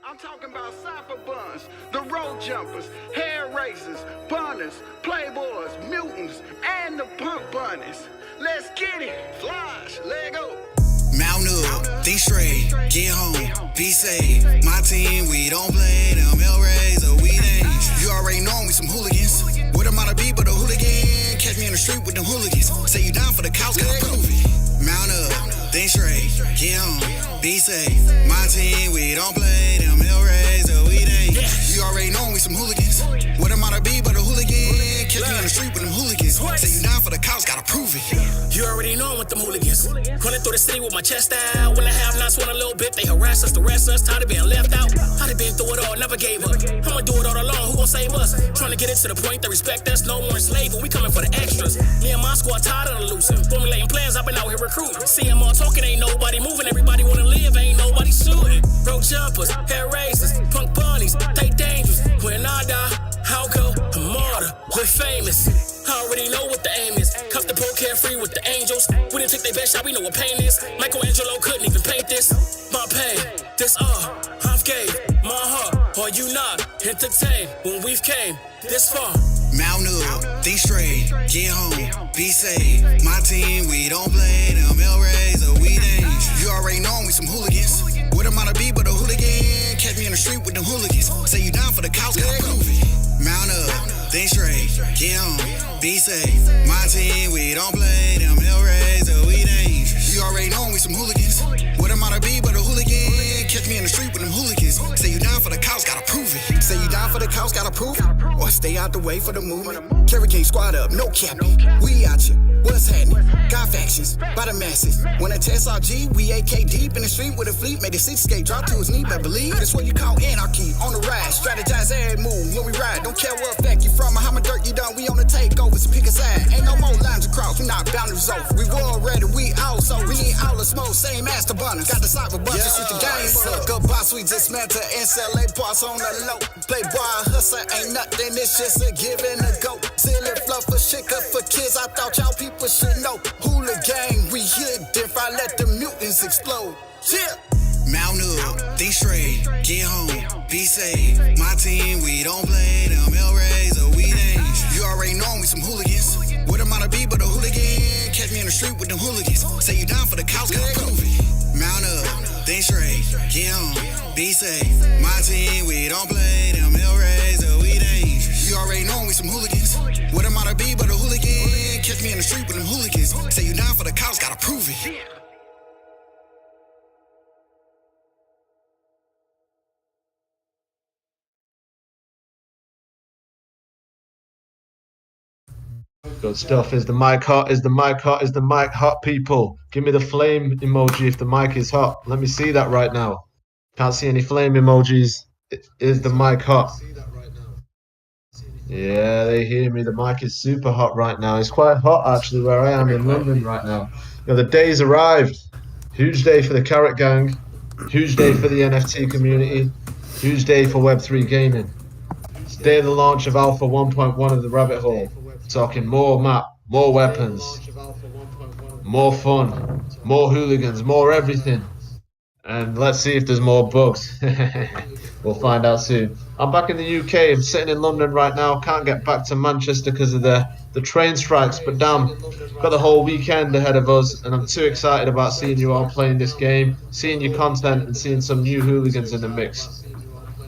I'm talking about cipher buns, the road jumpers, hair raisers, bunners, playboys, mutants, and the punk bunnies. Let's get it. Flush, let go. Mount up, think straight, get home, be safe. My team, we don't play them L-Rays or we ain't. You already know we some hooligans. What am I to be but a hooligan? Catch me in the street with them hooligans. Say you down for the couch, gotta prove it. Mount up, think straight, get home, be safe. My team, we don't play them L-Rays or we ain't. You already know we some hooligans. What am I to be but a hooligan? Catch me in the street with them hooligans. Say you down for the couch, gotta prove it. You already know I'm with them hooligans. Running through the city with my chest out. When I have not swung a little bit, they harass us, the rest us, tired of being left out. I done been through it all, never gave up. I'ma do it all alone, who gon' save us? Trying to get it to the point they respect us, no more enslaved, we coming for the extras. Me and my squad tired of the losing. Formulating plans, I've been out here recruiting. See them all talking, ain't nobody moving. Everybody wanna live, ain't nobody shooting. Road jumpers, hair raisers, punk bunnies, they dangerous. When I die, I'll go a martyr, we're famous. I already know what the aim is. Cuff the pole carefree with the angels. We didn't take their best shot, we know what pain is. Michelangelo couldn't even paint this. My pain, this I've gave my heart. Are you not entertained when we've came this far? Mount up, think straight, get home, be safe. My team, we don't play them L-Rays or we ain't. You already know we some hooligans. What am I to be but a hooligan? Catch me in the street with them hooligans. Say you down for the couch, gotta prove it. Mount up, think straight, get home, be safe. My team, we don't play them L-Rays or we ain't. You already know we some hooligans. What am I to be but a hooligan? Catch me in the street with them hooligans. Say you down for the couch, gotta prove it. Say you down for the couch, gotta prove it. Or stay out the way for the movement. Kerry King squad up, no capping. We out here, what's happening? Got factions, by the masses. When I test RG, we AK deep in the street with a fleet. Made a six-skate, drop to his knee, but believe that's what you call anarchy. On the ride, strategize every move when we ride. Don't care what fact you from or how much dirt you done. We on the takeover, so pick a side. Ain't no more lines across, we not boundaries over. We war ready, we out, so we ain't all the smoke. Same master bunners, got the cyber bunches with the game. Suck up boss, we dismantle NCLA boss on the low. Playboy hustler ain't nothing, it's just a give and a go. Silly fluff for shit up for kids, I thought y'all people should know. Hooligan, we hit if I let the mutants explode. Yeah. Mount up, think straight, get home, be safe. My team, we don't play them L-Rays or we ain't. You already know we some hooligans. What am I to be but a hooligan? Catch me in the street with them hooligans. Say you down for the couch, gotta prove it. Mount up, think straight, get home, be safe. My team, we don't play them L-Rays or we ain't. You already know we some hooligans. What am I to be but a hooligan? Catch me in the street with them hooligans. Say you down for the couch, gotta prove it. Good stuff. Is the mic hot? Is the mic hot? Is the mic hot, people? Give me the flame emoji if the mic is hot. Let me see that right now. Can't see any flame emojis. Is the mic hot? Yeah, they hear me. The mic is super hot right now. It's quite hot actually where I am in London right now. You know, the day's arrived. Huge day for the Carrot Gang. Huge day for the NFT community. Huge day for Web3 gaming. It's the day of the launch of Alpha 1.1 of the Rabbit Hole. Talking more map, more weapons, more fun, more hooligans, more everything. And let's see if there's more bugs. We'll find out soon. I'm back in the UK. I'm sitting in London right now. Can't get back to Manchester because of the train strikes. But damn, got the whole weekend ahead of us. And I'm too excited about seeing you all playing this game, seeing your content and seeing some new hooligans in the mix.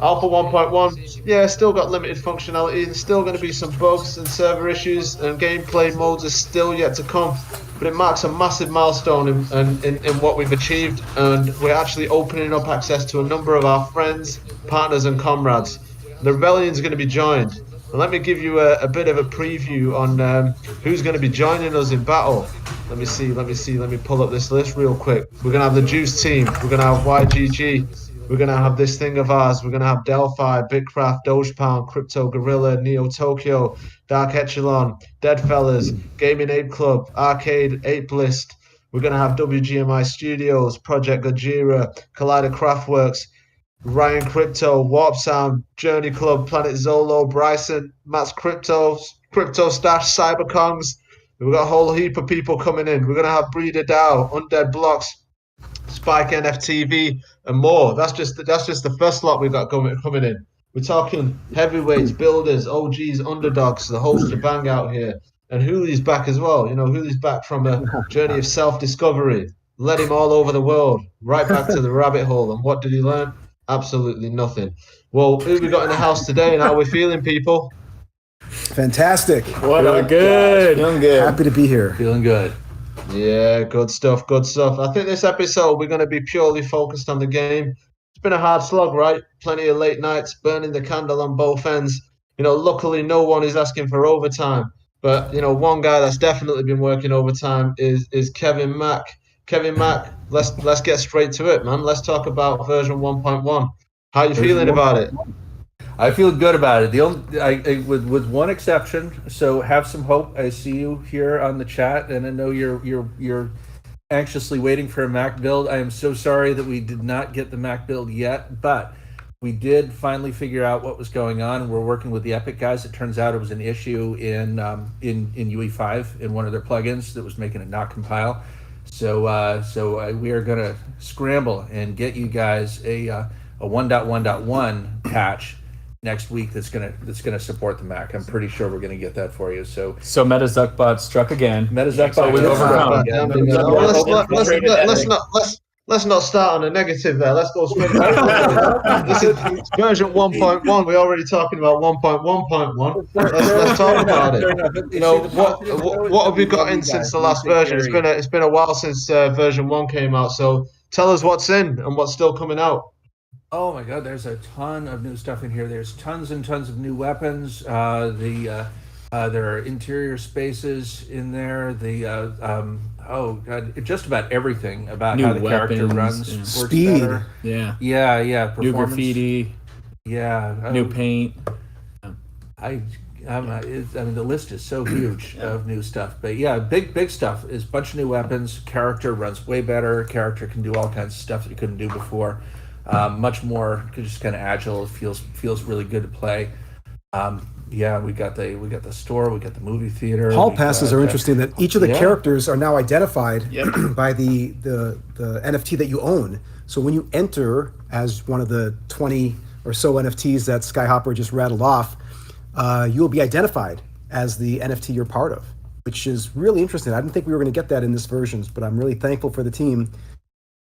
Alpha 1.1, yeah, still got limited functionality. There's still going to be some bugs and server issues, and gameplay modes are still yet to come. But it marks a massive milestone in what we've achieved, and we're actually opening up access to a number of our friends, partners, and comrades. The rebellion is going to be joined. And let me give you a bit of a preview on who's going to be joining us in battle. Let me pull up this list real quick. We're going to have the Juice team. We're going to have YGG. We're going to have this thing of ours. We're going to have Delphi, Bitcraft, Dogepound, Crypto Gorilla, Neo Tokyo, Dark Echelon, Deadfellas, Gaming Ape Club, Arcade Ape List. We're going to have WGMI Studios, Project Gojira, Collider Craftworks, Ryan Crypto, Warp Sound, Journey Club, Planet Zolo, Bryson, Matt's Crypto, Crypto Stash, Cyberkongs. We've got a whole heap of people coming in. We're going to have Breeder DAO, Undead Blocks, Spike NFTV, and more. That's just the first lot we've got coming in. We're talking heavyweights, builders, OGs, underdogs, the whole shebang out here. And Hoolie's back as well. You know, Hoolie's back from a journey of self-discovery. Led him all over the world, right back to the rabbit hole. And what did he learn? Absolutely nothing. Well, who we got in the house today and how we feeling, people? Fantastic. What a good. Feeling good. Happy to be here. Feeling good. Yeah, good stuff, good stuff. I think this episode we're going to be purely focused on the game. It's been a hard slog, right? Plenty of late nights, burning the candle on both ends. You know, luckily no one is asking for overtime. But, you know, one guy that's definitely been working overtime is Kevin Mack. Kevin Mack, let's get straight to it, man. Let's talk about version 1.1. How you feeling about it? I feel good about it. The only, with one exception. So have some hope. I see you here on the chat, and I know you're anxiously waiting for a Mac build. I am so sorry that we did not get the Mac build yet, but we did finally figure out what was going on. We're working with the Epic guys. It turns out it was an issue in UE5 in one of their plugins that was making it not compile. So we are gonna scramble and get you guys a 1.1.1 patch next week that's gonna support the Mac. I'm pretty sure we're gonna get that for you. So Meta Zuckbot struck again. Meta Zuckbot was overcome again. Let's not start on a negative there. Let's go straight. This is version 1.1. We're already talking about 1.1.1. Let's talk about it. You know, what have we got in since the last version? It's been a while since version 1 came out. So tell us what's in and what's still coming out. Oh my God, there's a ton of new stuff in here. There's tons and tons of new weapons. There are interior spaces in there. Just about everything about new how the character runs. Yeah. Speed. Better. Yeah. Yeah. New graffiti. Yeah. New paint. I mean, the list is so huge of new stuff. But yeah, big stuff is a bunch of new weapons. Character runs way better. Character can do all kinds of stuff that you couldn't do before. Much more just kind of agile. It feels really good to play. We got the store, we got the movie theater. Hall passes are interesting. That each of the characters are now identified by the NFT that you own. So when you enter as one of the 20 or so NFTs that Skyhopper just rattled off, you will be identified as the NFT you're part of, which is really interesting. I didn't think we were going to get that in this version, but I'm really thankful for the team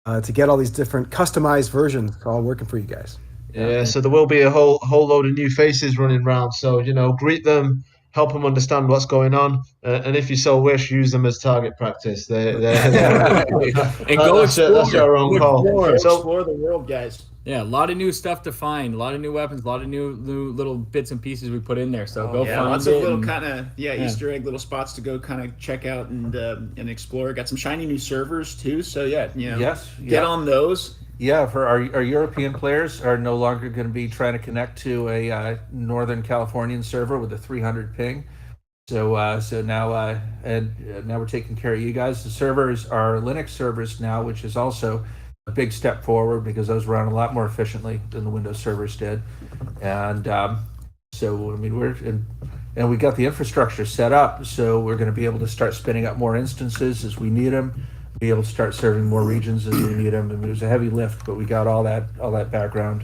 to get all these different customized versions all working for you guys. Yeah, so there will be a whole load of new faces running around. So, you know, greet them, help them understand what's going on, and if you so wish, use them as target practice. And go explore. That's your own call. Explore the world, guys. Yeah, a lot of new stuff to find, a lot of new weapons, a lot of new little bits and pieces we put in there. So go find lots it. Of little kind of Easter egg little spots to go kind of check out and explore. Got some shiny new servers too. So get on those. Yeah, for our European players are no longer going to be trying to connect to a Northern Californian server with a 300 ping. So now we're taking care of you guys. The servers are Linux servers now, which is also a big step forward because those run a lot more efficiently than the Windows servers did. And we got the infrastructure set up, so we're going to be able to start spinning up more instances as we need them. Be able to start serving more regions as we need them. I mean, it was a heavy lift, but we got all that background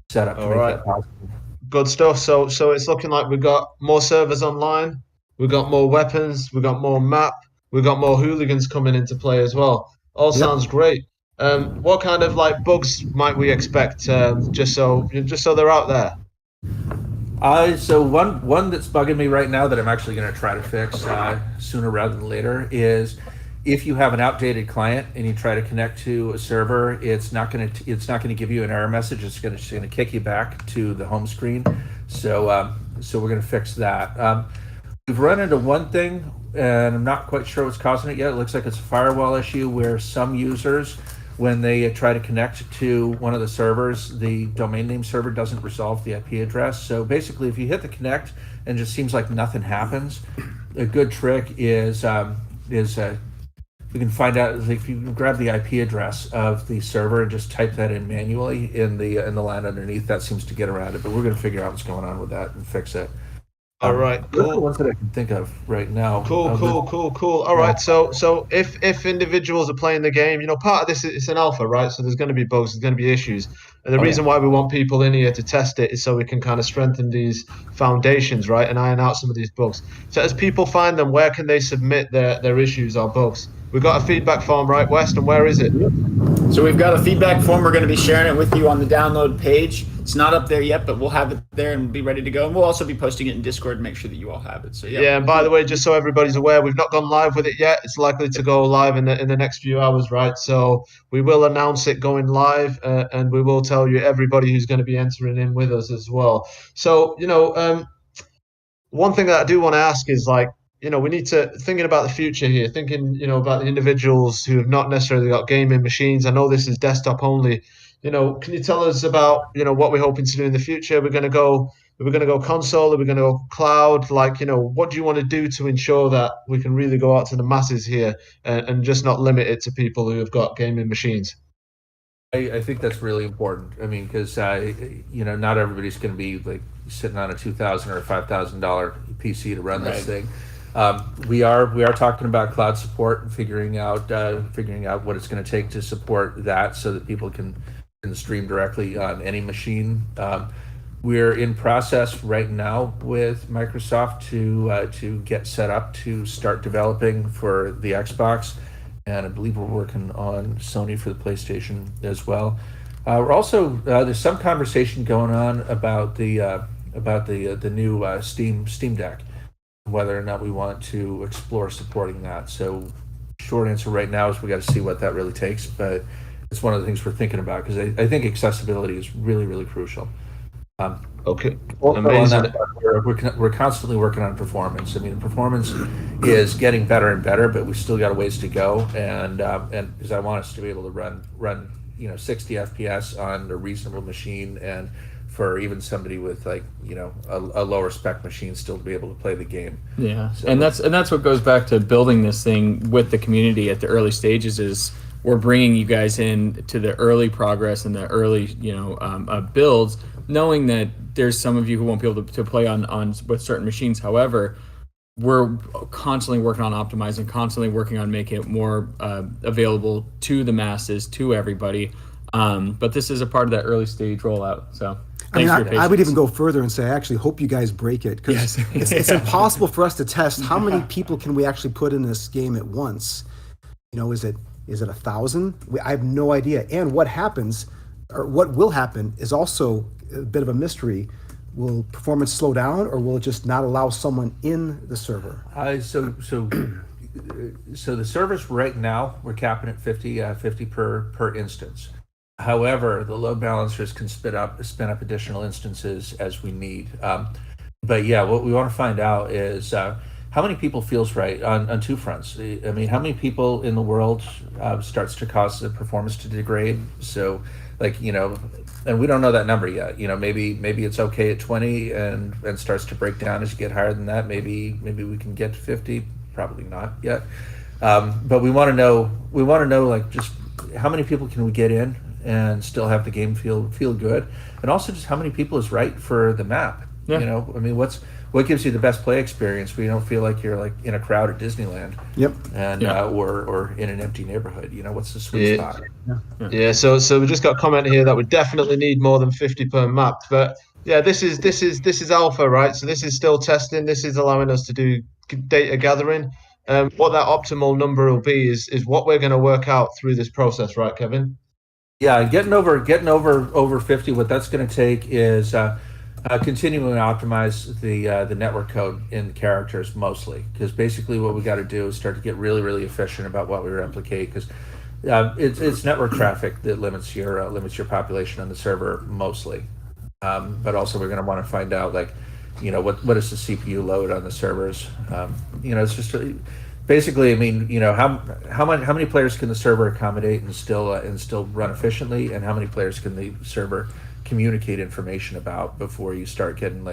set up to make that possible. Good stuff. So it's looking like we've got more servers online, we've got more weapons, we've got more map, we've got more hooligans coming into play as well. All sounds great. What kind of bugs might we expect? Just so they're out there. So one that's bugging me right now that I'm actually going to try to fix sooner rather than later is if you have an outdated client and you try to connect to a server, it's not going to give you an error message. It's going to kick you back to the home screen. So we're going to fix that. We've run into one thing, and I'm not quite sure what's causing it yet. It looks like it's a firewall issue where some users, when they try to connect to one of the servers, the domain name server doesn't resolve the IP address. So basically, if you hit the connect and it just seems like nothing happens, a good trick is you can find out if you grab the IP address of the server and just type that in manually in the line underneath. That seems to get around it, but we're going to figure out what's going on with that and fix it. All right, Those are the cool. ones that I can think of right now. Cool. All right, so if individuals are playing the game, part of this it's an alpha, right? So there's going to be bugs, there's going to be issues, and the reason why we want people in here to test it is so we can kind of strengthen these foundations, right, and iron out some of these bugs. So as people find them, where can they submit their issues or bugs? We've got a feedback form, right, West, and where is it? So we've got a feedback form. We're going to be sharing it with you on the download page. It's not up there yet, but we'll have it there and be ready to go. And we'll also be posting it in Discord to make sure that you all have it. So yeah. And by the way, just so everybody's aware, we've not gone live with it yet. It's likely to go live in the next few hours, right? So we will announce it going live, and we will tell you everybody who's going to be entering in with us as well. So one thing that I do want to ask is we need to thinking about the future here, thinking about the individuals who have not necessarily got gaming machines. I know this is desktop only. Can you tell us about what we're hoping to do in the future? We're going to go console. Are we going to go cloud? What do you want to do to ensure that we can really go out to the masses here and just not limit it to people who have got gaming machines? I think that's really important. I mean, because not everybody's going to be like sitting on a $2,000 or $5,000 PC to run this thing. We are talking about cloud support and figuring out what it's going to take to support that, so that people can stream directly on any machine. We're in process right now with Microsoft to get set up to start developing for the Xbox, and I believe we're working on Sony for the PlayStation as well. We're also there's some conversation going on about the new Steam Deck, whether or not we want to explore supporting that. So short answer right now is we got to see what that really takes, but it's one of the things we're thinking about, because I think accessibility is really, really crucial. Okay. Amazing. We're constantly working on performance. I mean, performance is getting better and better, but we still got a ways to go. And because I want us to be able to run 60 FPS on a reasonable machine, and for even somebody with a lower spec machine still to be able to play the game. Yeah, so, and that's what goes back to building this thing with the community at the early stages. Is we're bringing you guys in to the early progress and the early builds, knowing that there's some of you who won't be able to play on with certain machines. However, we're constantly working on optimizing, constantly working on making it more available to the masses, to everybody. But this is a part of that early stage rollout. So I would even go further and say I actually hope you guys break it, because it's impossible for us to test how many people can we actually put in this game at once. Is it 1,000? I have no idea. And what happens, or what will happen, is also a bit of a mystery. Will performance slow down, or will it just not allow someone in the server? So the servers right now, we're capping at 50 per instance. However, the load balancers can spin up additional instances as we need. But yeah, what we want to find out is how many people feels right on two fronts. I mean, how many people in the world starts to cause the performance to degrade? So, and we don't know that number yet. Maybe it's okay at 20 and starts to break down as you get higher than that. Maybe we can get to 50. Probably not yet. But we want to know just how many people can we get in and still have the game feel good, and also just how many people is right for the map. Yeah. What gives you the best play experience where you don't feel like you're in a crowd at Disneyland? Yep. And or in an empty neighborhood. What's the sweet spot? Yeah. So we just got a comment here that we definitely need more than 50 per map. But yeah, this is alpha, right? So this is still testing. This is allowing us to do data gathering. What that optimal number will be is what we're going to work out through this process, right, Kevin? Yeah, getting over 50. What that's going to take is continuing to optimize the network code in the characters mostly, because basically what we got to do is start to get really, really efficient about what we replicate, because it's network traffic that limits your population on the server mostly. But also we're going to want to find out what is the CPU load on the servers. It's just basically, how many players can the server accommodate and still run efficiently, and how many players can the server communicate information about before you start getting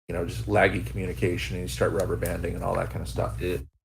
just laggy communication and you start rubber banding and all that kind of stuff.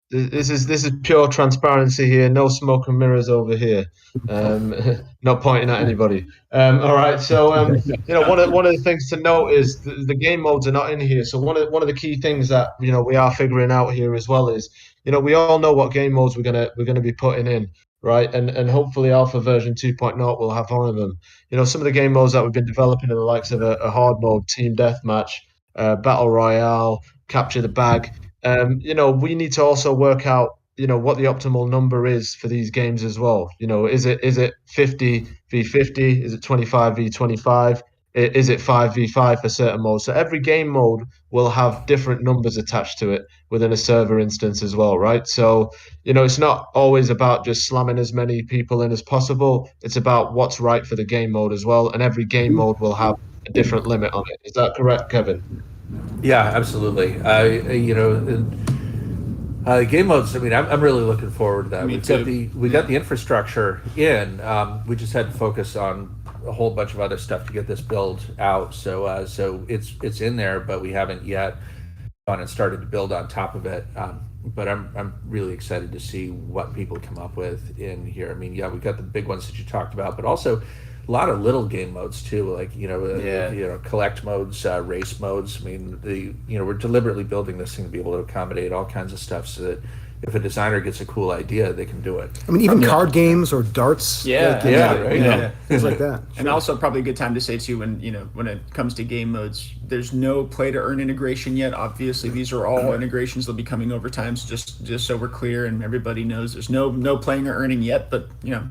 This is pure transparency here. No smoke and mirrors over here. Not pointing at anybody. All right. So one of the things to note is the game modes are not in here. So one of the key things that we are figuring out here as well is we all know what game modes we're gonna be putting in, right? And hopefully Alpha version 2.0 will have one of them. Some of the game modes that we've been developing are the likes of a hard mode, team deathmatch, battle royale, capture the bag. We need to also work out, what the optimal number is for these games as well. Is it 50 v 50? Is it 25 v 25? Is it 5 v 5 for certain modes? So every game mode will have different numbers attached to it within a server instance as well, right? So, it's not always about just slamming as many people in as possible. It's about what's right for the game mode as well. And every game mode will have a different limit on it. Is that correct, Kevin? Yeah, absolutely. Game modes. I mean, I'm really looking forward to that. We got the infrastructure in. We just had to focus on a whole bunch of other stuff to get this build out. So it's in there, but we haven't yet gone and started to build on top of it. But I'm really excited to see what people come up with in here. I mean, yeah, we got the big ones that you talked about, but also a lot of little game modes too, like collect modes, race modes. I mean, we're deliberately building this thing to be able to accommodate all kinds of stuff, so that if a designer gets a cool idea, they can do it. I mean, even card games or darts. Things like that. And also probably a good time to say too, when it comes to game modes, there's no play to earn integration yet. Obviously, these are all integrations that'll be coming over time. So just so we're clear and everybody knows, there's no playing or earning yet. But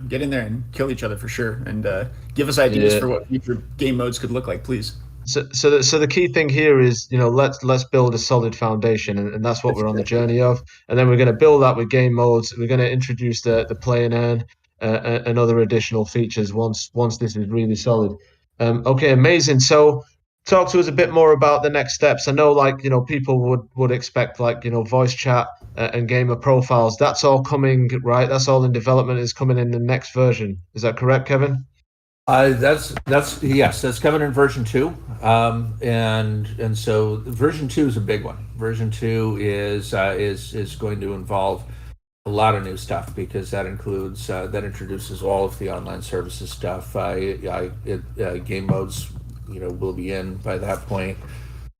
get in there and kill each other for sure, and give us ideas for what future game modes could look like, please. So the key thing here is, let's build a solid foundation, and that's what we're on the journey of. And then we're going to build that with game modes. We're going to introduce the play and earn and other additional features once this is really solid. Okay, amazing. So talk to us a bit more about the next steps. I know, people would expect voice chat and gamer profiles. That's all coming, right? That's all in development. Is coming in the next version. Is that correct, Kevin? That's coming in version 2, and so version 2 is a big one. Version 2 is going to involve a lot of new stuff, because that introduces all of the online services stuff. Game modes, will be in by that point.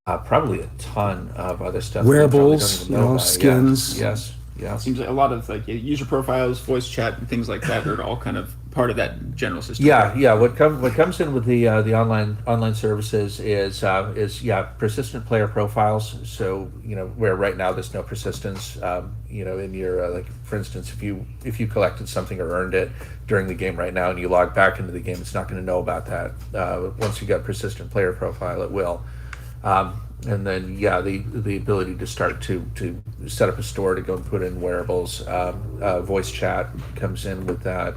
Probably a ton of other stuff. Wearables, skins. Yes. Seems like a lot of user profiles, voice chat, and things like that are all kind of part of that general system. Yeah. What comes in with the online services is persistent player profiles. So where right now there's no persistence. In your for instance, if you collected something or earned it during the game right now and you log back into the game, it's not going to know about that. Once you got persistent player profile, it will. And then, the ability to start to set up a store to go and put in wearables. Voice chat comes in with that.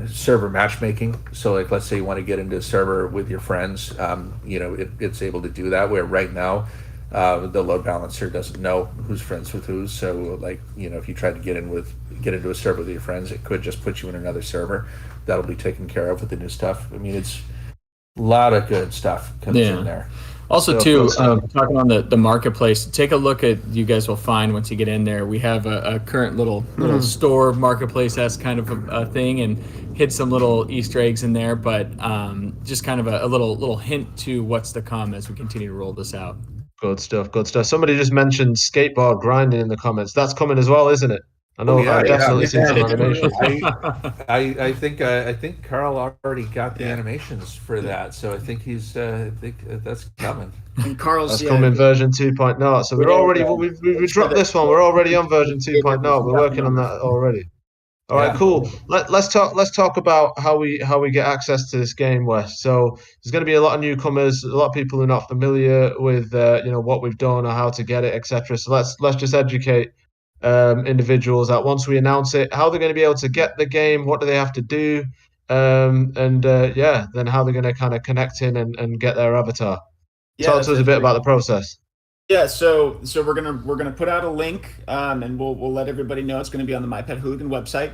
Server matchmaking. So, let's say you want to get into a server with your friends, it's able to do that. Where right now, the load balancer doesn't know who's friends with who. So, if you try to get into a server with your friends, it could just put you in another server. That'll be taken care of with the new stuff. I mean, it's a lot of good stuff comes in there. Also, talking on the marketplace, take a look at, you guys will find once you get in there, we have a current little store marketplace-esque kind of a thing, and hid some little Easter eggs in there, but just kind of a little hint to what's to come as we continue to roll this out. Good stuff. Somebody just mentioned skateboard grinding in the comments. That's coming as well, isn't it? I know. I've definitely seen some animations. I think Carl already got the animations for that, so I think that's coming. And Carl's that's coming version 2.0. So we're already we dropped this one. We're already on version 2.0. We're working on that already. All right, cool. Let's talk about how we get access to this game, Wes. So there's going to be a lot of newcomers, a lot of people who are not familiar with what we've done or how to get it, etc. So let's just educate individuals that once we announce it, how they're going to be able to get the game, what do they have to do, then how they're going to kind of connect in and get their avatar. Talk to us a bit about the process. Yeah, so we're gonna put out a link, and we'll let everybody know. It's gonna be on the My Pet Hooligan website,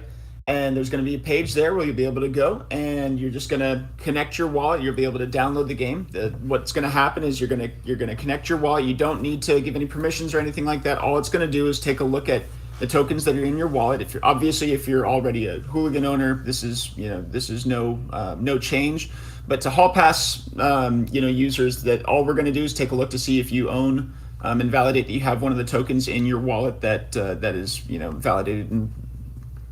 And there's going to be a page there where you'll be able to go, and you're just going to connect your wallet. You'll be able to download the game. What's going to happen is you're going to connect your wallet. You don't need to give any permissions or anything like that. All it's going to do is take a look at the tokens that are in your wallet. If you're already a Hooligan owner, this is no change. But to Hall Pass users, that all we're going to do is take a look to see if you own and validate that you have one of the tokens in your wallet that is validated and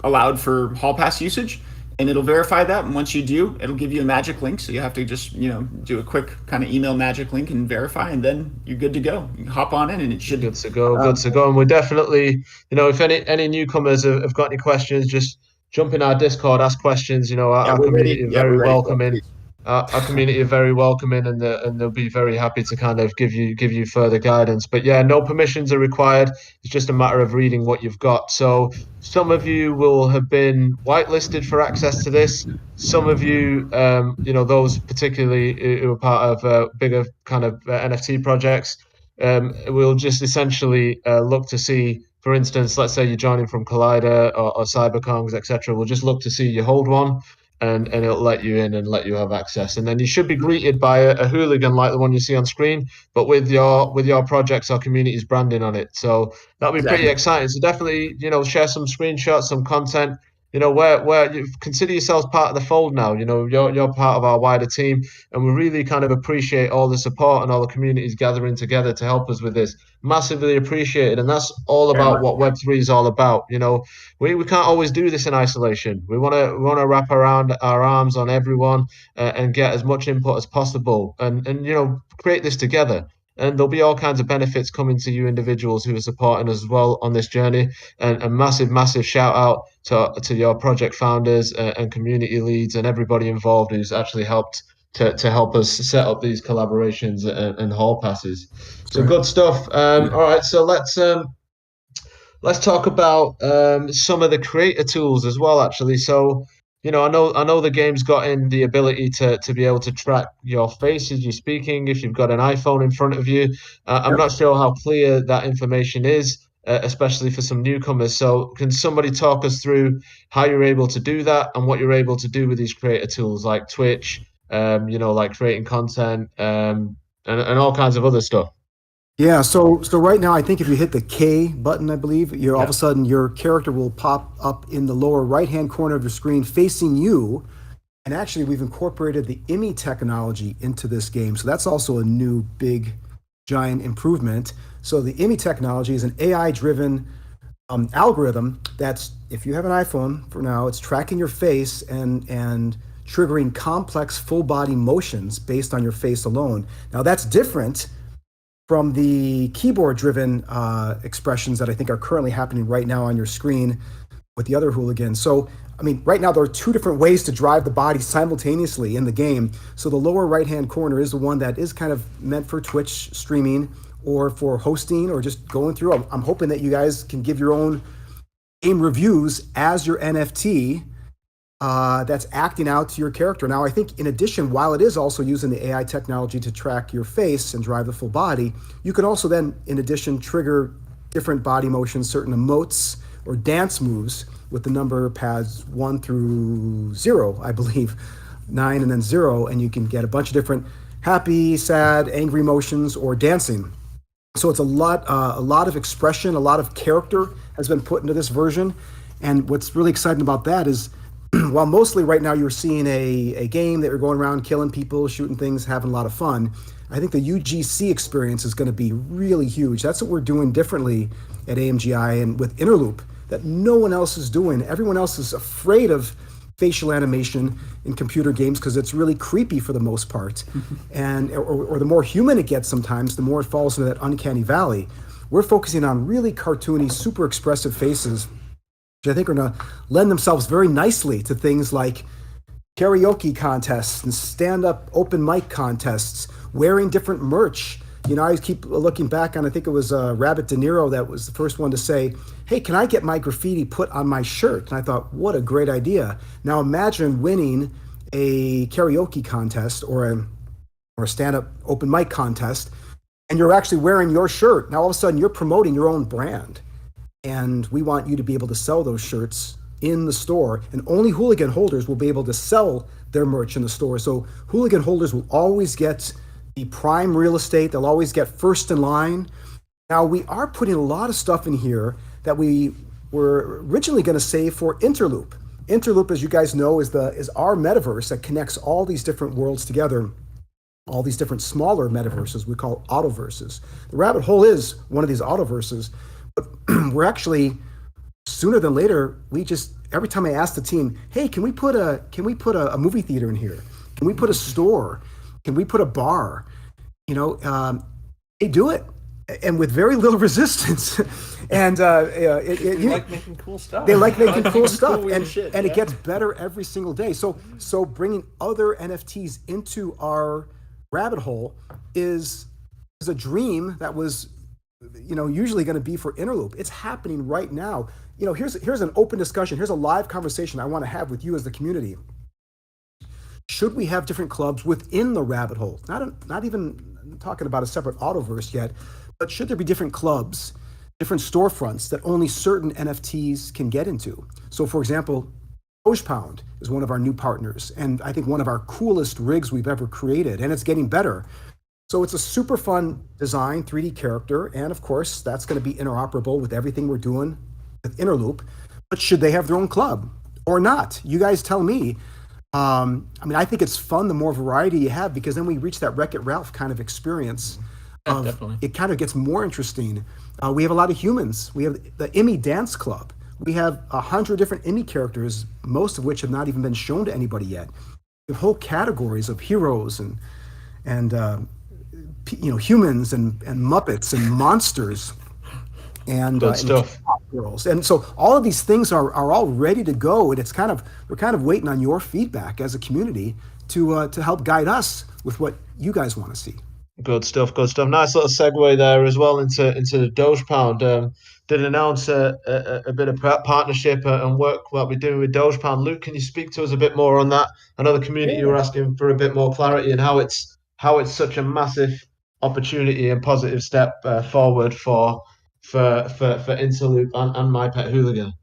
allowed for Hall Pass usage, and it'll verify that. And once you do, it'll give you a magic link. So you have to just do a quick kind of email magic link and verify, and then you're good to go. You can hop on in, and it should good to go. And we're definitely, if any newcomers have got any questions, just jump in our Discord, ask questions. Our community are very welcoming. Our community are very welcoming, and they'll be very happy to kind of give you further guidance. But yeah, no permissions are required. It's just a matter of reading what you've got. So some of you will have been whitelisted for access to this. Some of you, those particularly who are part of bigger kind of NFT projects, will just essentially look to see. For instance, let's say you're joining from Collider or CyberKongs, etc. We'll just look to see you hold one. And it'll let you in and let you have access, and then you should be greeted by a hooligan like the one you see on screen, but with your projects or community's branding on it. So that'll be pretty exciting. So definitely, share some screenshots, some content. Where you consider yourselves part of the fold now. You're part of our wider team, and we really kind of appreciate all the support and all the communities gathering together to help us with this. Massively appreciated, and that's all about what Web3 is all about. We can't always do this in isolation. We want to wrap around our arms on everyone and get as much input as possible, and create this together. And there'll be all kinds of benefits coming to you individuals who are supporting us as well on this journey. And a massive shout out to your project founders and community leads and everybody involved who's actually helped to help us set up these collaborations and hall passes. So good stuff. All right, so let's talk about some of the creator tools as well, actually. So I know the game's got in the ability to be able to track your face as you're speaking if you've got an iPhone in front of you. I'm not sure how clear that information is, especially for some newcomers. So can somebody talk us through how you're able to do that and what you're able to do with these creator tools like Twitch, like creating content and all kinds of other stuff? Yeah, so right now, I think if you hit the K button, I believe, all of a sudden your character will pop up in the lower right-hand corner of your screen facing you. And actually, we've incorporated the IMI technology into this game. So that's also a new big, giant improvement. So the IMI technology is an AI-driven algorithm that's, if you have an iPhone for now, it's tracking your face and triggering complex full-body motions based on your face alone. Now, that's different from the keyboard-driven expressions that I think are currently happening right now on your screen with the other hooligans. So, right now there are two different ways to drive the body simultaneously in the game. So the lower right-hand corner is the one that is kind of meant for Twitch streaming or for hosting or just going through. I'm hoping that you guys can give your own game reviews as your NFT that's acting out to your character. Now, I think in addition, while it is also using the AI technology to track your face and drive the full body, you can also then, in addition, trigger different body motions, certain emotes or dance moves with the number pads 1 through 0, I believe, 9 and then 0, and you can get a bunch of different happy, sad, angry motions or dancing. So it's a lot of expression, a lot of character has been put into this version. And what's really exciting about that is while mostly right now you're seeing a game that you're going around killing people, shooting things, having a lot of fun, I think the UGC experience is going to be really huge. That's what we're doing differently at AMGI and with Interloop that no one else is doing. Everyone else is afraid of facial animation in computer games because it's really creepy for the most part. And or the more human it gets sometimes, the more it falls into that uncanny valley. We're focusing on really cartoony, super expressive faces, which I think are going to lend themselves very nicely to things like karaoke contests and stand-up open mic contests, wearing different merch. I keep looking back on, I think it was Rabbit De Niro that was the first one to say, hey, can I get my graffiti put on my shirt? And I thought, what a great idea. Now imagine winning a karaoke contest or a stand-up open mic contest, and you're actually wearing your shirt. Now all of a sudden you're promoting your own brand. And we want you to be able to sell those shirts in the store, and only Hooligan holders will be able to sell their merch in the store. So Hooligan holders will always get the prime real estate. They'll always get first in line. Now, we are putting a lot of stuff in here that we were originally going to save for Interloop. Interloop, as you guys know, is our metaverse that connects all these different worlds together, all these different smaller metaverses we call autoverses. The rabbit hole is one of these autoverses, but we're actually, sooner than later, every time I ask the team, hey, can we put a movie theater in here? Can we put a store? Can we put a bar? They do it, and with very little resistance. And They like making cool stuff. They like making cool stuff, weird shit, and it gets better every single day. So bringing other NFTs into our rabbit hole is a dream that was, usually going to be for Interloop. It's happening right now. Here's an open discussion. Here's a live conversation I want to have with you as the community. Should we have different clubs within the rabbit hole? Not even talking about a separate autoverse yet, but should there be different clubs, different storefronts that only certain NFTs can get into? So, for example, Dogepound is one of our new partners, and I think one of our coolest rigs we've ever created, and it's getting better. So it's a super fun design, 3D character, and of course, that's going to be interoperable with everything we're doing with Interloop. But should they have their own club or not? You guys tell me. I think it's fun the more variety you have, because then we reach that Wreck-It Ralph kind of experience. Definitely. It kind of gets more interesting. We have a lot of humans. We have the IMI Dance Club. We have 100 different IMI characters, most of which have not even been shown to anybody yet. We have whole categories of heroes and humans and Muppets and monsters and stuff. Girls. And so all of these things are all ready to go, and we're kind of waiting on your feedback as a community to help guide us with what you guys want to see. Good stuff. Nice little segue there as well into the Dogepound. Did announce a bit of partnership and work that we're doing with Dogepound. Luke, can you speak to us a bit more on that? I know the community were asking for a bit more clarity and how it's such a massive opportunity and positive step forward for Interloop and My Pet Hooligan.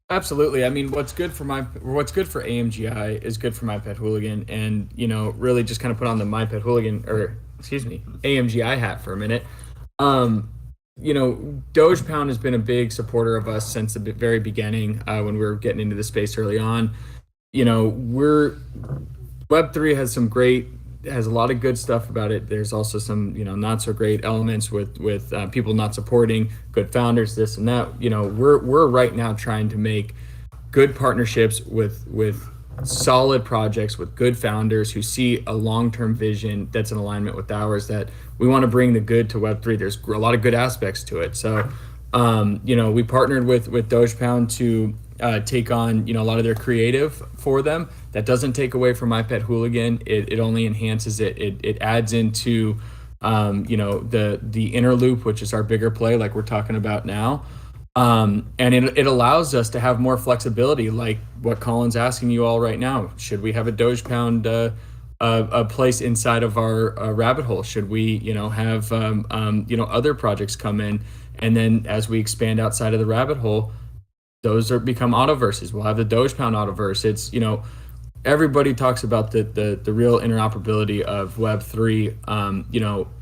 Absolutely. I mean, what's good for AMGI is good for My Pet Hooligan, and really just kind of put on the My Pet Hooligan, or excuse me, AMGI hat for a minute. Dogepound has been a big supporter of us since the very beginning, when we were getting into the space early on. Web3 has a lot of good stuff about it. There's also some, not so great elements with people not supporting good founders, this and that. We're right now trying to make good partnerships with solid projects with good founders who see a long-term vision that's in alignment with ours, that we want to bring the good to Web3. There's a lot of good aspects to it. So, we partnered with Dogepound to take on, a lot of their creative for them. That doesn't take away from My Pet Hooligan. It only enhances it. It adds into, the Interloop, which is our bigger play, like we're talking about now. And it allows us to have more flexibility, like what Colin's asking you all right now. Should we have a Dogepound a place inside of our rabbit hole? Should we, have other projects come in, and then as we expand outside of the rabbit hole, those become autoverses. We'll have the Dogepound autoverse. It's everybody talks about the real interoperability of Web3.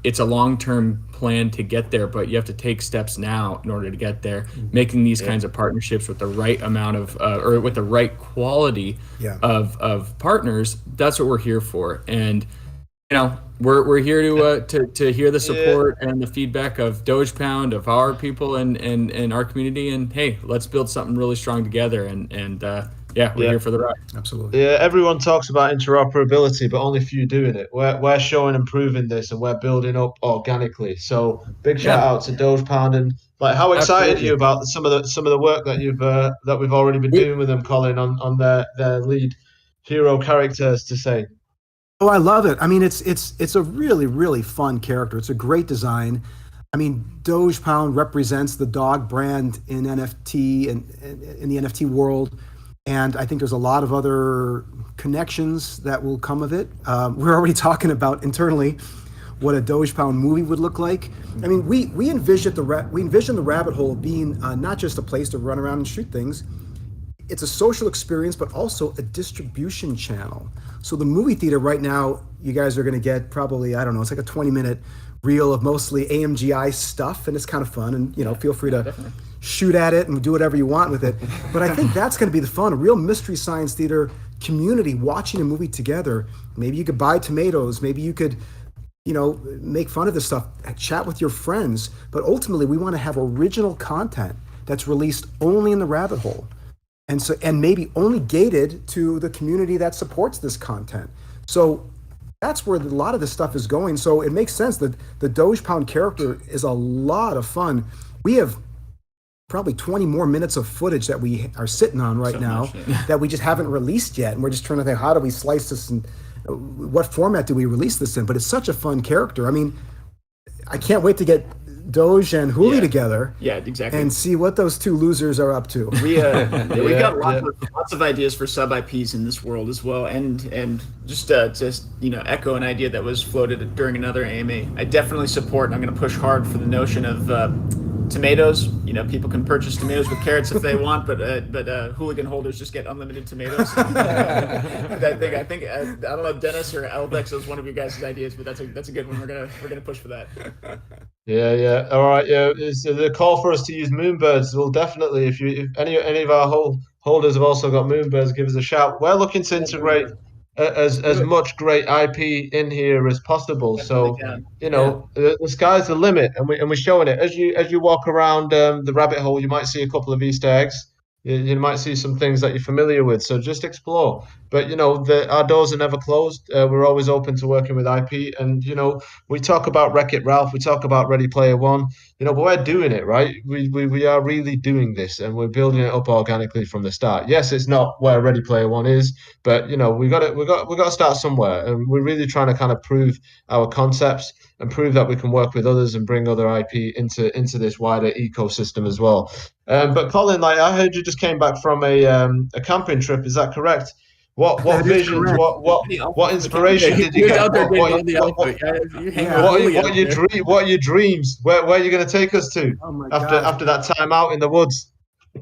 It's a long-term plan to get there, but you have to take steps now in order to get there. Making these kinds of partnerships with the right amount of, or with the right quality of partners, that's what we're here for. And we're here to hear the support and the feedback of Dogepound, of our people and our community. And hey, let's build something really strong together. And we're here for the ride. Absolutely. Yeah, everyone talks about interoperability, but only few doing it. We're showing and proving this, and we're building up organically. So big shout out to Dogepound, and how excited are you about some of the work that we've already been doing with them, Colin, on their lead hero characters, to say. Oh, I love it. I mean, it's a really, really fun character. It's a great design. I mean, Dogepound represents the dog brand in NFT and in the NFT world. And I think there's a lot of other connections that will come of it. We're already talking about internally what a Dogepound movie would look like. I mean, we envision the rabbit hole being not just a place to run around and shoot things. it's a social experience, but also a distribution channel. So the movie theater right now, you guys are going to get probably, I don't know, it's like a 20-minute reel of mostly AMGI stuff, and it's kind of fun. And feel free to shoot at it and do whatever you want with it. But I think that's going to be the fun, a real Mystery Science Theater community watching a movie together. Maybe you could buy tomatoes. Maybe you could, make fun of this stuff, chat with your friends. But ultimately, we want to have original content that's released only in the rabbit hole. And maybe only gated to the community that supports this content. So that's where a lot of this stuff is going. So it makes sense that the Doge Pound character is a lot of fun. We have probably 20 more minutes of footage that we are sitting on right now that we just haven't released yet. And we're just trying to think, how do we slice this and what format do we release this in? But it's such a fun character. I mean, I can't wait to get Doge and Hooli together. Yeah, exactly. And see what those two losers are up to. We got lots of ideas for sub IPs in this world as well, and just echo an idea that was floated during another AMA. I definitely support, and I'm going to push hard for the notion of tomatoes. People can purchase tomatoes with carrots if they want, but Hooligan holders just get unlimited tomatoes. I think I don't know, Dennis or Albex was one of your guys' ideas, but that's a good one. We're gonna push for that. Yeah. All right. Yeah. It's the call for us to use moonbirds. Well, definitely. If any of our holders have also got moonbirds, give us a shout. We're looking to integrate as much great IP in here as possible. So the sky's the limit, and we're showing it as you walk around the rabbit hole. You might see a couple of Easter eggs. You might see some things that you're familiar with. So just explore. But our doors are never closed. We're always open to working with IP. And we talk about Wreck-It Ralph. We talk about Ready Player One. But we're doing it, right? We are really doing this, and we're building it up organically from the start. Yes, it's not where Ready Player One is, but we got to start somewhere, and we're really trying to kind of prove our concepts and prove that we can work with others and bring other IP into this wider ecosystem as well. But Colin, I heard you just came back from a camping trip. Is that correct? What visions? What inspiration did you get? What are your dreams? Where are you going to take us to after that time out in the woods?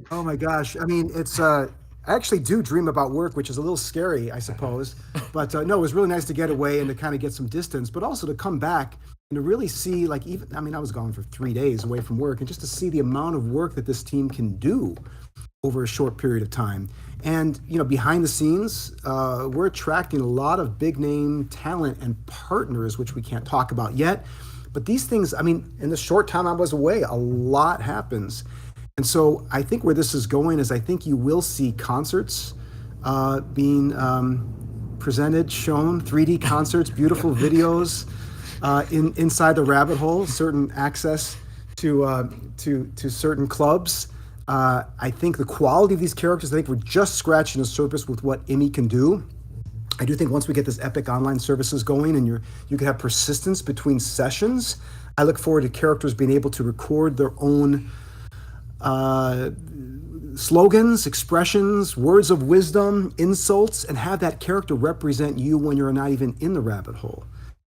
Oh my gosh! I mean, it's I actually do dream about work, which is a little scary, I suppose. But no, it was really nice to get away and to kind of get some distance, but also to come back and to really see, I was gone for 3 days away from work, and just to see the amount of work that this team can do over a short period of time. And behind the scenes, we're attracting a lot of big name talent and partners, which we can't talk about yet. But these things, in the short time I was away, a lot happens. And so I think where this is going is I think you will see concerts being presented, shown, 3D concerts, beautiful videos inside the rabbit hole, certain access to certain clubs. I think the quality of these characters, I think we're just scratching the surface with what IMI can do. I do think once we get this epic online services going and you can have persistence between sessions, I look forward to characters being able to record their own slogans, expressions, words of wisdom, insults, and have that character represent you when you're not even in the rabbit hole.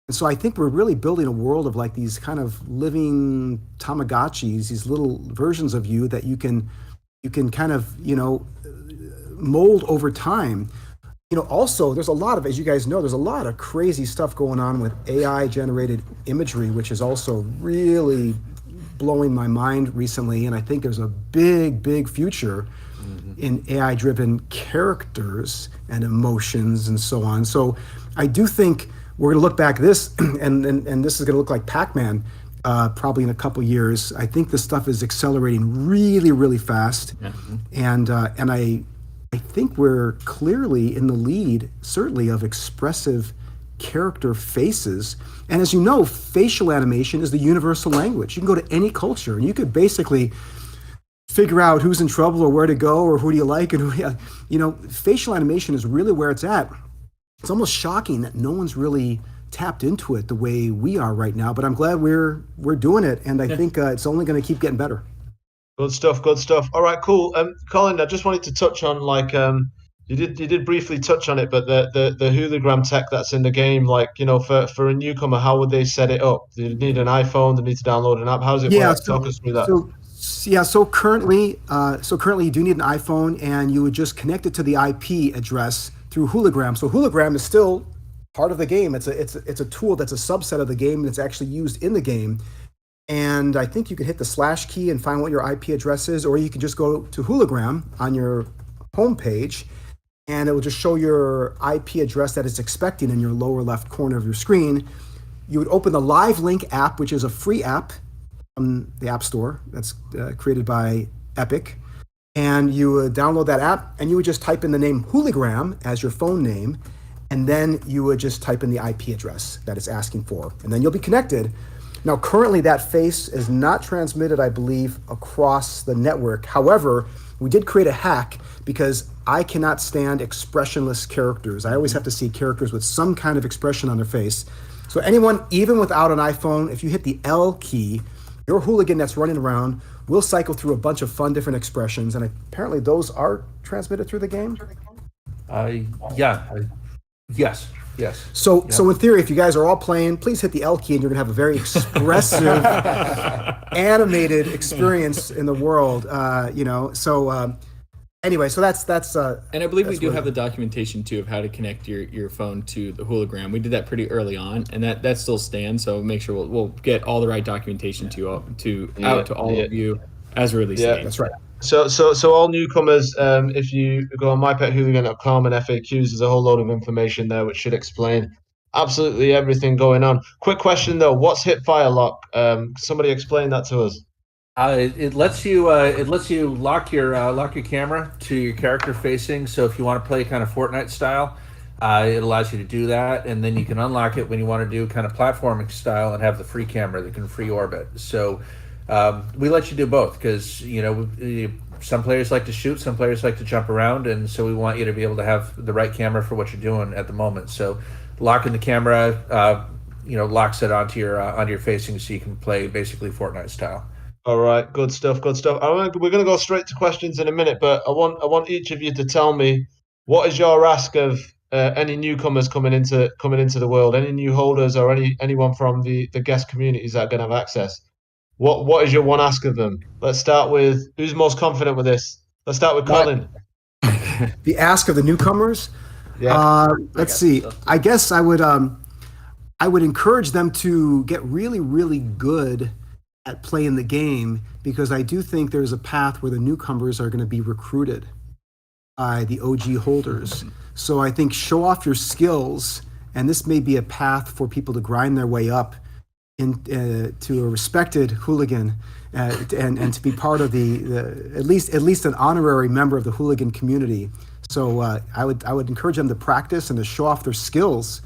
And so I think we're really building a world of these kind of living Tamagotchis, these little versions of you that you can kind of, mold over time. Also, there's a lot of, as you guys know, there's a lot of crazy stuff going on with AI generated imagery, which is also really blowing my mind recently. And I think there's a big future in AI driven characters and emotions and so on. So I do think we're going to look back at this, and this is going to look like Pac-Man probably in a couple years. I think this stuff is accelerating really fast, and I think we're clearly in the lead, certainly, of expressive character faces. And as you know, facial animation is the universal language. You can go to any culture, and you could basically figure out who's in trouble or where to go or who do you like, and facial animation is really where it's at. It's almost shocking that no one's really tapped into it the way we are right now, but I'm glad we're doing it, and I think it's only going to keep getting better. Good stuff. All right, cool. Colin, I just wanted to touch on you did briefly touch on it, but the hologram tech that's in the game, for a newcomer, how would they set it up? Do you need an iPhone? Do you need to download an app? How does it work? Talk us through that. Yeah, so currently you do need an iPhone, and you would just connect it to the IP address through Hooligan. So Hooligan is still part of the game. It's a tool that's a subset of the game that's actually used in the game. And I think you can hit the slash key and find what your IP address is, or you can just go to Hooligan on your homepage, and it will just show your IP address that it's expecting in your lower left corner of your screen. You would open the Live Link app, which is a free app from the App Store that's created by Epic. And you would download that app, and you would just type in the name Hooligan as your phone name, and then you would just type in the IP address that it's asking for, and then you'll be connected. Now, currently that face is not transmitted, I believe, across the network. However, we did create a hack because I cannot stand expressionless characters. I always have to see characters with some kind of expression on their face. So anyone, even without an iPhone, if you hit the L key, your Hooligan that's running around will cycle through a bunch of fun different expressions, and apparently those are transmitted through the game. Yes. So in theory, if you guys are all playing, please hit the L key, and you're gonna have a very expressive, animated experience in the world. Anyway, so that's. And I believe we do have the documentation too of how to connect your phone to the Hooligan. We did that pretty early on, and that still stands. So make sure we'll get all the right documentation out to all of you as we release the game. That's right. So all newcomers, if you go on mypethooligan.com and FAQs, there's a whole load of information there which should explain absolutely everything going on. Quick question though, what's hip fire lock? Somebody explain that to us. It lets you lock your camera to your character facing. So if you want to play kind of Fortnite style, it allows you to do that, and then you can unlock it when you want to do kind of platforming style and have the free camera that can free orbit. So we let you do both because some players like to shoot, some players like to jump around, and so we want you to be able to have the right camera for what you're doing at the moment. So locking the camera, locks it onto your facing, so you can play basically Fortnite style. All right, good stuff. We're going to go straight to questions in a minute, but I want each of you to tell me what is your ask of any newcomers coming into the world, any new holders, or anyone from the guest communities that are going to have access. What is your one ask of them? Let's start with who's most confident with this. Let's start with Colin. The ask of the newcomers. Yeah. Let's see. I guess I would encourage them to get really, really good at playing the game, because I do think there's a path where the newcomers are going to be recruited by the OG holders. So I think show off your skills, and this may be a path for people to grind their way up to a respected Hooligan, and to be part of the at least an honorary member of the Hooligan community. So I would encourage them to practice and to show off their skills,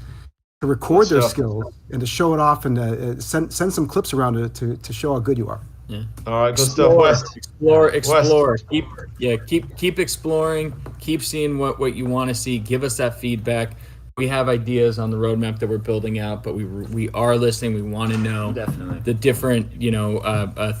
to record their skills, and to show it off, and send some clips around to show how good you are. Yeah. All right, good stuff. West. Explore. West. Keep exploring. Keep seeing what you want to see. Give us that feedback. We have ideas on the roadmap that we're building out, but we are listening. We want to know the different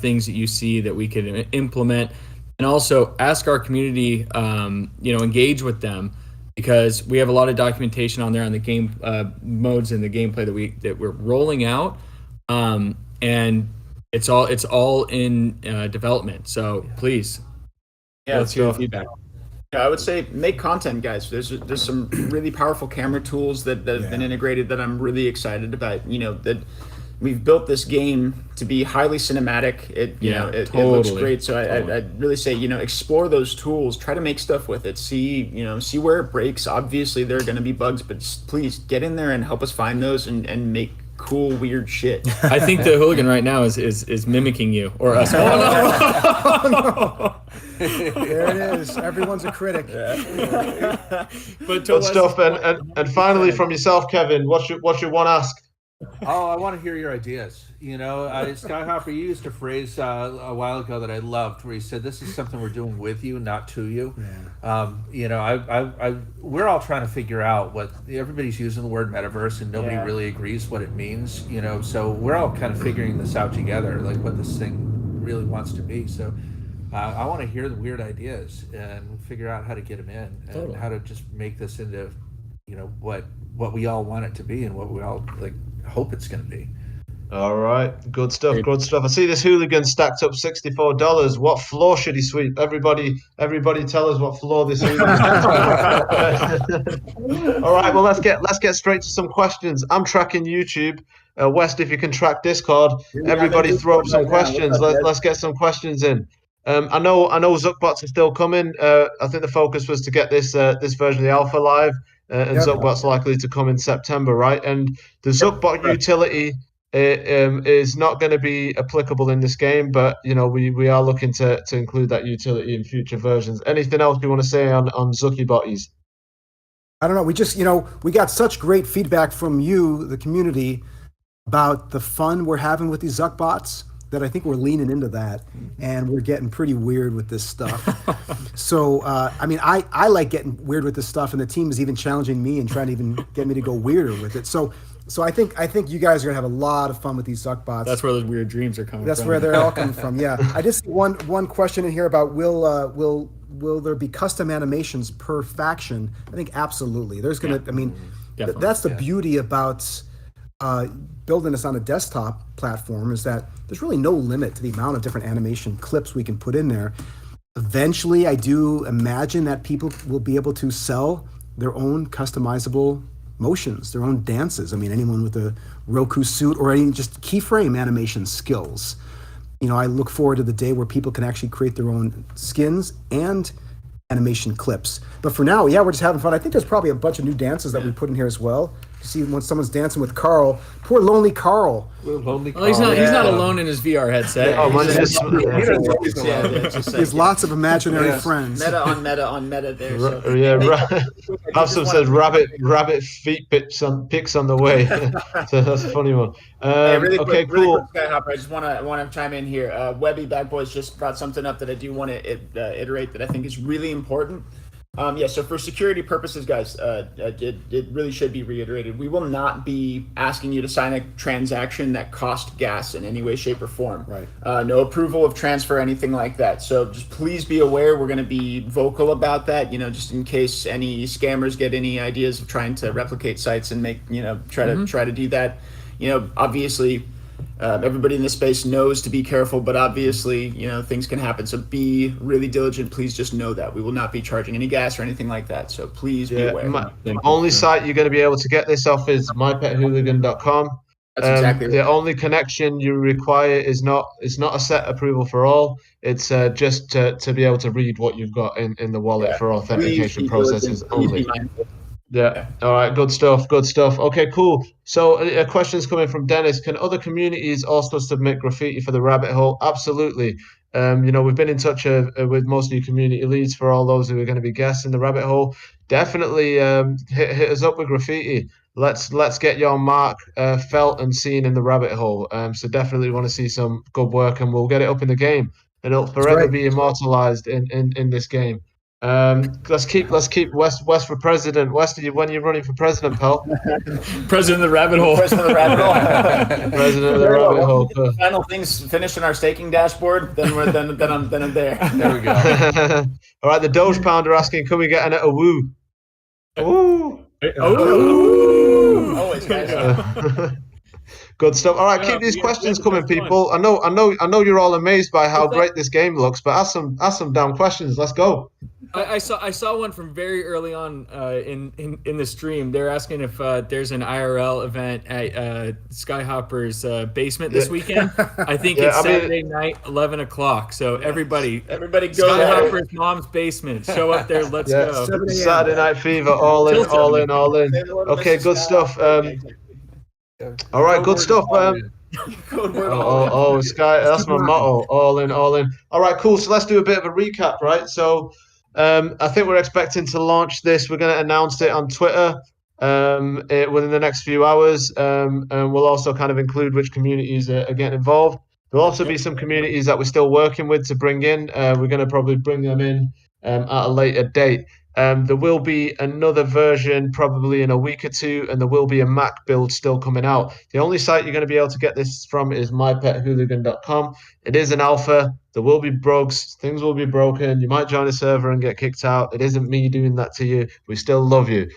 things that you see that we can implement, and also ask our community. Engage with them, because we have a lot of documentation on there on the game modes and the gameplay that we're rolling out, and it's all in development. So please, let's hear the feedback. Yeah, I would say make content, guys. There's some really powerful camera tools that have been integrated that I'm really excited about. That we've built this game to be highly cinematic. It looks great. So I'd really say explore those tools. Try to make stuff with it. See where it breaks. Obviously there are going to be bugs, but please get in there and help us find those and make cool weird shit. I think the Hooligan right now is mimicking you or us. Oh no! There it is. Everyone's a critic. But good stuff. And finally, from yourself, Kevin, what's your one ask? Oh, I want to hear your ideas. Skyhopper, you used a phrase a while ago that I loved, where he said, "This is something we're doing with you, not to you." Yeah. We're all trying to figure out what everybody's using the word metaverse, and nobody really agrees what it means. So we're all kind of figuring this out together, like what this thing really wants to be. So I want to hear the weird ideas and figure out how to get them in, and how to just make this into what we all want it to be and what we all hope it's going to be. All right, good stuff, good stuff. I see this hooligan stacked up $64. What floor should he sweep? Everybody, tell us what floor this hooligan should sweep. All right, well let's get straight to some questions. I'm tracking YouTube. West, if you can track Discord, everybody throw up some questions. Let's get some questions in. I know Zuckbots are still coming. I think the focus was to get this version of the alpha live, and Zuckbots likely to come in September, right? And the Zuckbot utility is not going to be applicable in this game, but we are looking to include that utility in future versions. Anything else you want to say on Zucky Botties? I don't know. We just, we got such great feedback from you, the community, about the fun we're having with these Zuck bots that I think we're leaning into that, and we're getting pretty weird with this stuff. So, I like getting weird with this stuff, and the team is even challenging me and trying to even get me to go weirder with it. So I think you guys are gonna have a lot of fun with these Zuck bots. That's where those weird dreams are coming from. That's where they're all coming from. Yeah. I just see one question in here about will there be custom animations per faction? I think absolutely. There's gonna. That's the beauty about building this on a desktop platform, is that there's really no limit to the amount of different animation clips we can put in there. Eventually, I do imagine that people will be able to sell their own customizable motions, their own dances. Anyone with a Roku suit or any just keyframe animation skills. I look forward to the day where people can actually create their own skins and animation clips. But for now, we're just having fun. I think there's probably a bunch of new dances that we put in here as well. You see when someone's dancing with Carl, poor lonely Carl. Lonely Carl. Well, he's not alone in his VR headset. He has lots of imaginary friends. Meta on meta there. Babsum says rabbit feet pics on the way. So that's a funny one. Really okay, quick, cool. Really quick, Skyhopper, I just want to chime in here. Webby Bad Boys just brought something up that I do want to iterate that I think is really important. So for security purposes, guys, it really should be reiterated. We will not be asking you to sign a transaction that cost gas in any way, shape, or form. Right. No approval of transfer, anything like that. So just please be aware. We're going to be vocal about that. Just in case any scammers get any ideas of trying to replicate sites and make try to do that. Obviously. Everybody in this space knows to be careful, but obviously, things can happen. So be really diligent. Please just know that we will not be charging any gas or anything like that. So please be aware. Only site you're going to be able to get this off is mypethooligan.com. That's exactly right. The only connection you require is not a set approval for all. It's just to be able to read what you've got in the wallet for authentication processes only. Yeah. All right. Good stuff. Okay, cool. So a question's coming from Dennis. Can other communities also submit graffiti for the rabbit hole? Absolutely. We've been in touch with most of your community leads for all those who are going to be guests in the rabbit hole. Definitely hit us up with graffiti. Let's get your mark felt and seen in the rabbit hole. So definitely want to see some good work, and we'll get it up in the game, and it'll forever be immortalized in this game. Let's keep West for president. West, when are you running for president, pal? President of the rabbit hole. President of the rabbit hole. President of the rabbit hole. Final things finished in our staking dashboard. Then I'm there. There we go. All right, the Doge Pounder asking, can we get a woo? Woo! Always, guys. Good stuff. All right, keep these questions coming, people. I know you're all amazed by how great this game looks, but ask some damn questions. Let's go. I saw one from very early on in the stream. They're asking if there's an IRL event at Skyhopper's basement this weekend. I think it's Saturday night, 11 o'clock. So everybody go Skyhopper's mom's basement. Show up there. Let's go. Saturday Night Fever. All in. Okay, good stuff. All right, good stuff. Sky, that's my motto. All in. All right, cool. So let's do a bit of a recap, right? So I think we're expecting to launch this. We're going to announce it on Twitter within the next few hours, and we'll also kind of include which communities are getting involved. There'll also be some communities that we're still working with to bring in. We're going to probably bring them in at a later date. There will be another version probably in a week or two, and there will be a Mac build still coming out. The only site you're going to be able to get this from is mypethooligan.com. It is an alpha. There will be bugs. Things will be broken. You might join a server and get kicked out. It isn't me doing that to you. We still love you.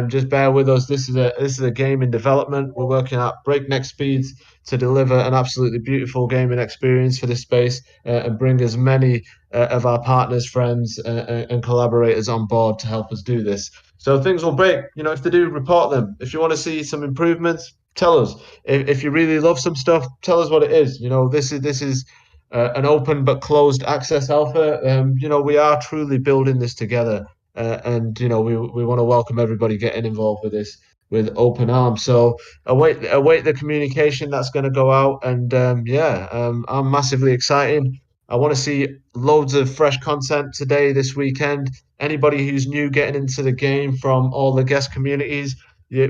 Just bear with us. This is a game in development. We're working at breakneck speeds to deliver an absolutely beautiful gaming experience for this space and bring as many of our partners, friends, and collaborators on board to help us do this. So things will break. If they do, report them. If you want to see some improvements, tell us. If you really love some stuff, tell us what it is. This is an open but closed access alpha. We are truly building this together, and we want to welcome everybody getting involved with this with open arms. So await the communication that's going to go out, and I'm massively excited. I want to see loads of fresh content today, this weekend. Anybody who's new getting into the game from all the guest communities,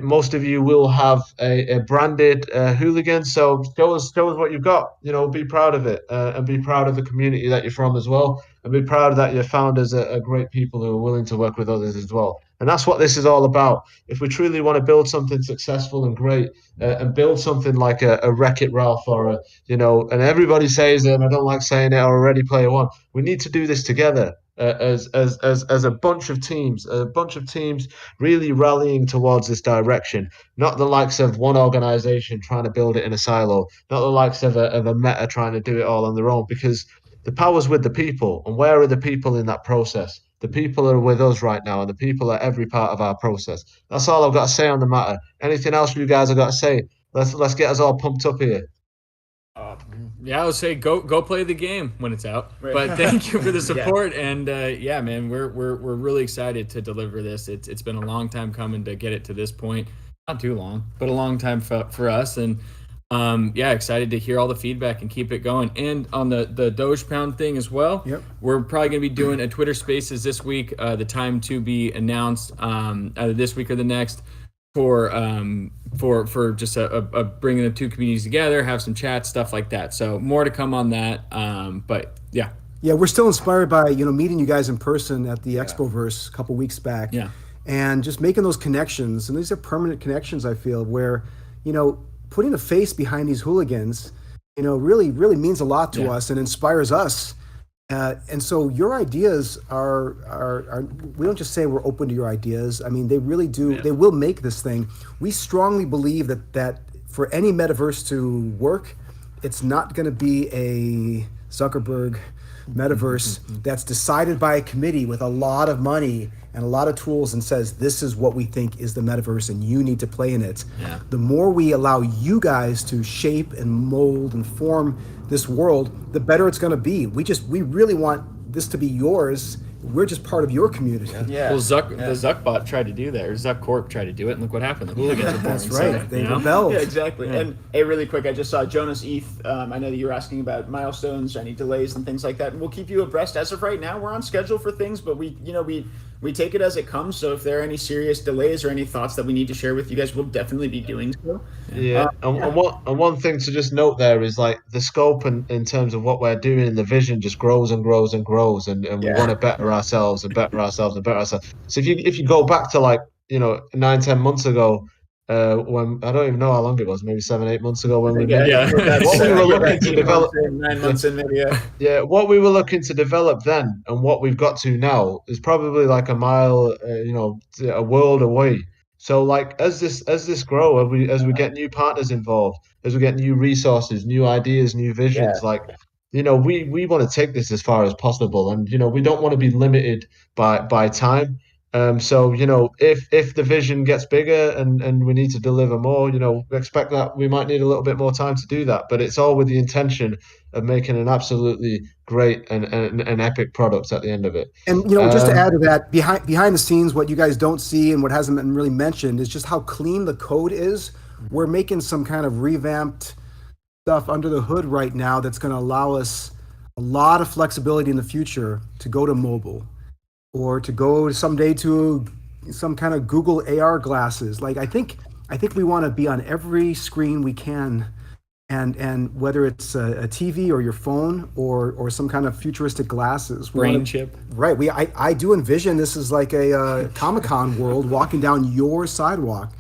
most of you will have a branded hooligan. So show us what you've got. Be proud of it, and be proud of the community that you're from as well, and be proud that your founders are great people who are willing to work with others as well. And that's what this is all about. If we truly want to build something successful and great, and build something like a Wreck-It Ralph or and everybody says it, and I don't like saying it, or a Ready Player One. We need to do this together. As a bunch of teams, really rallying towards this direction, not the likes of one organization trying to build it in a silo, not the likes of a Meta trying to do it all on their own, because the power's with the people. And where are the people in that process? The people are with us right now, and the people are every part of our process. That's all I've got to say on the matter. Anything else you guys have got to say? Let's get us all pumped up here. Yeah, I would say go play the game when it's out. Right. But thank you for the support, and man, we're really excited to deliver this. It's been a long time coming to get it to this point. Not too long, but a long time for us, and excited to hear all the feedback and keep it going. And on the Doge Pound thing as well. Yep. We're probably going to be doing a Twitter Spaces this week. The time to be announced either this week or the next. For just a bringing the two communities together, have some chats, stuff like that. So more to come on that. But yeah, we're still inspired by meeting you guys in person at the Expoverse a couple weeks back. Yeah, and just making those connections, and these are permanent connections. I feel where putting a face behind these hooligans, really means a lot to us and inspires us. And so your ideas are we don't just say we're open to your ideas. I mean, they really do. Yeah. They will make this thing. We strongly believe that for any metaverse to work, it's not going to be a Zuckerberg metaverse that's decided by a committee with a lot of money and a lot of tools and says, this is what we think is the metaverse and you need to play in it. Yeah. The more we allow you guys to shape and mold and form this world, the better it's going to be. We really want this to be yours. We're just part of your community. Yeah. Well, the Zuckbot tried to do that, or Zuck Corp tried to do it, and look what happened. The hooligans are That's right. They rebelled. Yeah, exactly. Yeah. And hey, really quick, I just saw Jonas Eth. I know that you were asking about milestones, any delays, and things like that. And we'll keep you abreast. As of right now, we're on schedule for things, but we take it as it comes. So if there are any serious delays or any thoughts that we need to share with you guys, we'll definitely be doing so. Yeah. And one thing to just note there is like the scope and in terms of what we're doing, and the vision just grows and grows and grows, and we want to better ourselves and better ourselves and better ourselves. So if you go back to 9-10 months ago, when I don't even know how long it was, maybe 7-8 months ago when we what we were looking to develop 9 months in maybe what we were looking to develop then and what we've got to now is probably like a mile a world away. So like as this grow, as we get new partners involved, as we get new resources, new ideas, new visions, we want to take this as far as possible, and we don't want to be limited by time. So if the vision gets bigger and we need to deliver more, expect that we might need a little bit more time to do that. But it's all with the intention of making an absolutely great and an epic product at the end of it. And just to add to that, behind the scenes, what you guys don't see and what hasn't been really mentioned is just how clean the code is. We're making some kind of revamped stuff under the hood right now that's going to allow us a lot of flexibility in the future to go to mobile, or to go someday to some kind of Google AR glasses. Like I think we want to be on every screen we can, and whether it's a TV or your phone or some kind of futuristic glasses. Brain chip. Right. I do envision this is like a Comic-Con world, walking down your sidewalk,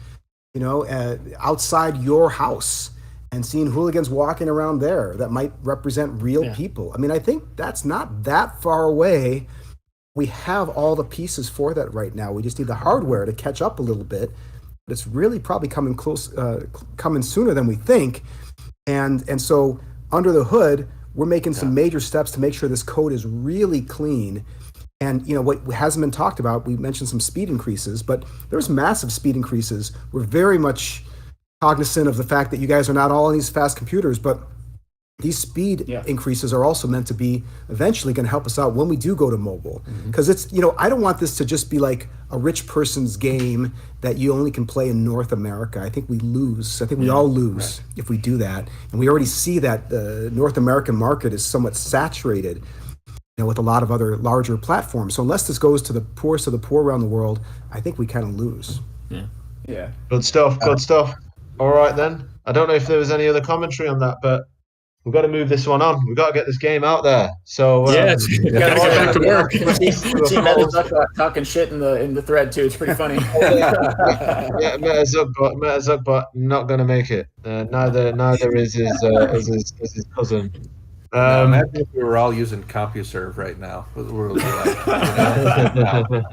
outside your house. and seeing hooligans walking around there that might represent real people. I mean, I think that's not that far away. We have all the pieces for that right now. We just need the hardware to catch up a little bit. But it's really probably coming sooner than we think. And so under the hood, we're making some major steps to make sure this code is really clean. And what hasn't been talked about, we mentioned some speed increases, but there's massive speed increases. We're very much cognizant of the fact that you guys are not all on these fast computers, but these speed increases are also meant to be eventually going to help us out when we do go to mobile. Because it's, I don't want this to just be like a rich person's game that you only can play in North America. I think we lose. I think we all lose if we do that. And we already see that the North American market is somewhat saturated, with a lot of other larger platforms. So unless this goes to the poorest of the poor around the world, I think we kind of lose. Yeah. Good stuff. Good stuff. All right then. I don't know if there was any other commentary on that, but we've got to move this one on. We've got to get this game out there. So gotta get back to work. See Meta talking shit in the thread too. It's pretty funny. Meta Zuck, but not going to make it. Neither is his cousin. Imagine if we were all using CompuServe right now. What the world would be like?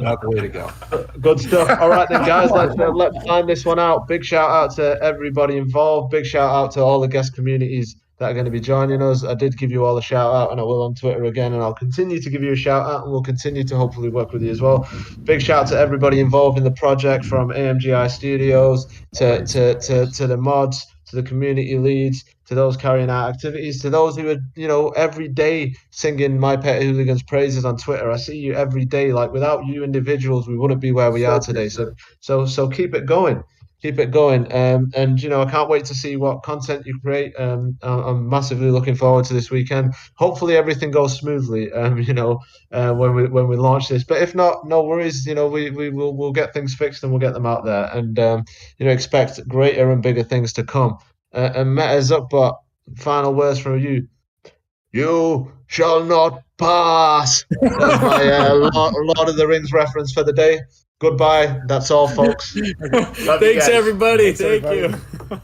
Not the way to go. Good stuff. All right then, guys. Let's find this one out. Big shout out to everybody involved. Big shout out to all the guest communities that are going to be joining us. I did give you all a shout out, and I will on Twitter again, and I'll continue to give you a shout out, and we'll continue to hopefully work with you as well. Big shout out to everybody involved in the project, from AMGI Studios to the mods, to the community leads, to those carrying out activities, to those who are, every day singing My Pet Hooligans praises on Twitter. I see you every day. Like, without you individuals, we wouldn't be where we are today. So keep it going. Keep it going. And I can't wait to see what content you create. I'm massively looking forward to this weekend. Hopefully everything goes smoothly, when we launch this. But if not, no worries. We'll get things fixed and we'll get them out there. And expect greater and bigger things to come. And Meta Zuckbot, final words from you. You shall not pass. That's my Lord of the Rings reference for the day. Goodbye. That's all, folks. Thanks, everybody. Thank you.